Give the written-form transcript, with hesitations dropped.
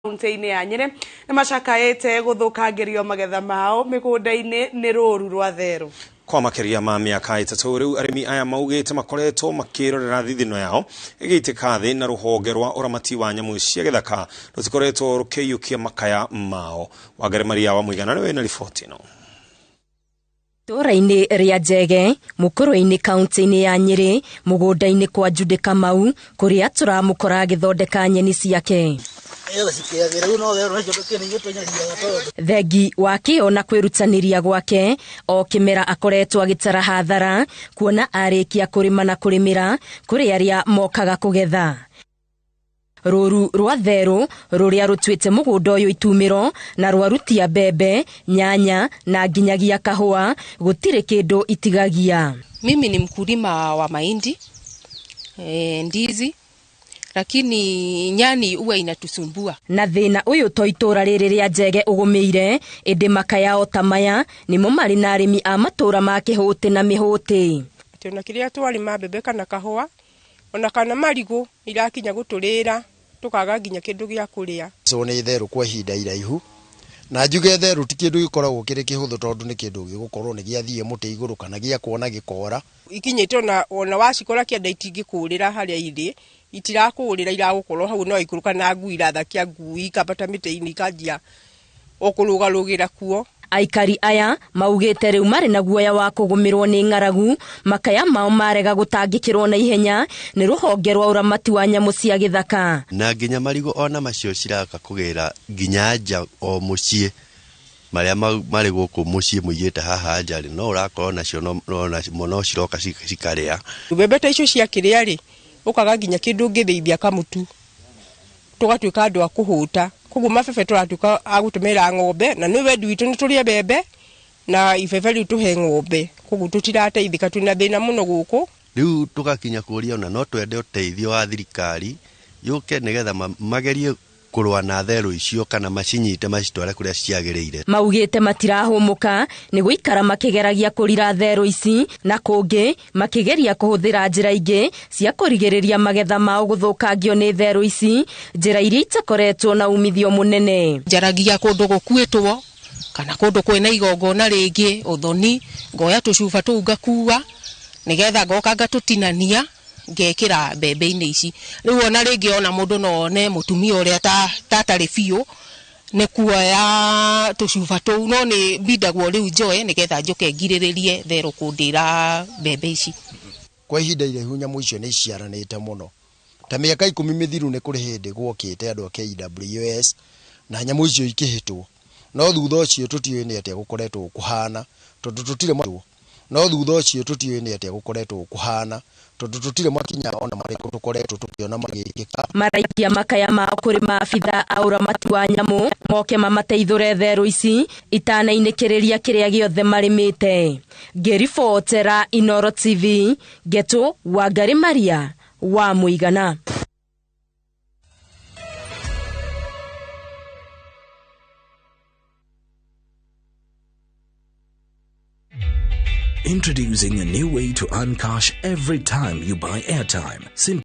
Kaunti-inĩ ya Nyeri nĩ macakaĩte gũthũkangĩrio magetha mao mĩgũnda-inĩ nĩ rũũru rwa therũ. Kwa makeria ma mĩaka ĩtatũ rĩu arĩmi aya maugĩte makoretwo makĩrorera thithino yao ĩgĩitĩka thĩ na rũhonge rwa ũramati wa nyamũ cia gĩthaka rũtikoretwo rũkĩiyũkia makaya mao. Wangari Maria wa Mũigana nĩwe na riboti ĩno. Itũũra-inĩ rĩa Njege, Mũkũrũ-inĩ kaunti-inĩ ya Nyeri, mũgũnda-inĩ kwa Judy Kamau, kũrĩa tũramũkora agĩthondeka nyeni ciake. Thengi wa kĩo na kwĩrutanĩria gwake, o kĩmera akoretwo agĩtara hathara, kuona arĩkia kũrĩma na kũrĩmĩra kũrĩ arĩa mokaga kũgetha. Rũũru rwa therũ rũrĩa rũtuĩte mũgũnda ũyũ itumĩro na rwarutia mbembe, nyanya na nginyagia kahũa, gũtirĩ kĩndũ itigagia. Mimi ni mkulima wa mahindi, ndizi, lakini nyani huwa inatusumbua. Na thĩna ũyũ to itũũra rĩrĩ rĩa Njege ũgũmĩire, ĩndĩ makaya o ta maya nĩmo marĩ na arĩmi a matũũra ma Kĩhũtĩ na Mĩhũtĩ. Ona kĩrĩa twarĩma mbembe kana kahũa, ona kana marigũ irakinya gũtũrĩra, tukaga nginya kĩndũ gĩa kũrĩa. Nĩ therũ kwa ihinda iraihu, na njuge therũ ti kĩndũ gĩkoragwo kĩrĩ kĩhũthũ tondũ nĩ kĩndũ gĩgũkorwo nĩ gĩathiĩ mũtĩ igũrũ kana gĩakwo gĩkora. Ikinyĩte ona wacikora kĩanda itingĩkũrĩra harĩa irĩ, itirakũrĩra iragũkorwo hau no ikũrũka na ngui irathakia ngui ikambata mĩtĩ-inĩ ikanjia okũrũgarũgĩra kuo. Aikari aya maugĩte rĩu marĩ na guoya wa kũgũmĩrwo nĩ ng'aragu, makaya mao marega gũtangĩkĩrwo na ihenya nĩ rũhonge rwa ũramati wa nyamũ cia gĩthaka. Na nginya marigũ ona macio ciraka kũgĩra nginya nja o mũciĩ, marĩa marĩ gũkũ mũciĩ mũigĩte haha nja no ũrakorwo nacio no ciroka cikarĩa. Mbembe ta icio ciakĩrĩa rĩ, ũkaga nginya kĩndũ ũngĩthĩithia kamũtu, tũgatuĩka andũ a kũhũta. Koguo mabebe tũratuĩka a gũtũmĩra ng'ombe, na nĩ wendi witũ nĩ tũrĩe mbembe na ibebe rĩu tũhe ng'ombe, koguo tũtirateithĩka, twĩna thĩna mũno gũkũ. Rĩu tũgakinya kũria ona no twende ũteithio wa thirikari yũke nĩgetha magerie kũrũa na therũ icio kana macinyite macitware kũrĩa ciagĩrĩire. Maugĩte matirahũmũka nĩ gũikara makĩgeragia kũrira therũ ici, na kũngĩ makĩgeria kũhũthĩra njĩra ingĩ cia kũrigĩrĩria magetha mao gũthũkangio nĩ therũ ici, njĩra iria itakoretwo na umithio mũnene. Njaragia kũndũ gũkuĩtwo kana kũndũ kwĩna igongona rĩngĩ ũthoni, ngoya tũcuba tũu ngakua nĩgetha ngoka ngatũtinania ngekĩra mbembe-inĩ ici. Rĩu ona rĩngĩ ona mũndũ no one mũtumia ũrĩa tatarĩ biũ nĩ kuoya tũcuba tũu, no nĩ bindagwo rĩu njoe nĩgetha njoke ngirĩrĩrie therũ kũndĩra mbembe ici. Kwa ihinda iraihu nyamũ icio nĩ iciaranĩte mũno. Ta mĩaka 10 mĩthiru nĩ kũrĩ hĩndĩ gwokĩte andũ a KWS na nyamũ icio ikĩhĩtwo, no thutha ũcio tũtiũĩ nĩ atĩa gũkoretwo kũhana tondũ tũtirĩ matwo. No thutha ũcio tũtiũĩ nĩ atĩa gũkoretwo kũhana tondũ tũtirĩ makinya ona marĩkũ tũkoretwo tũkĩona magĩkĩka. Maraikia makaya mao kũrĩ maabitha a ũramati wa nyamũ moke mamateithũre therũ ici itanainĩkĩrĩria kĩrĩa gĩothe marĩmĩte. Ngĩribotera Inooro TV, Ngetũ Wangari Maria wa Mũigana. Introducing a new way to earn cash every time you buy airtime.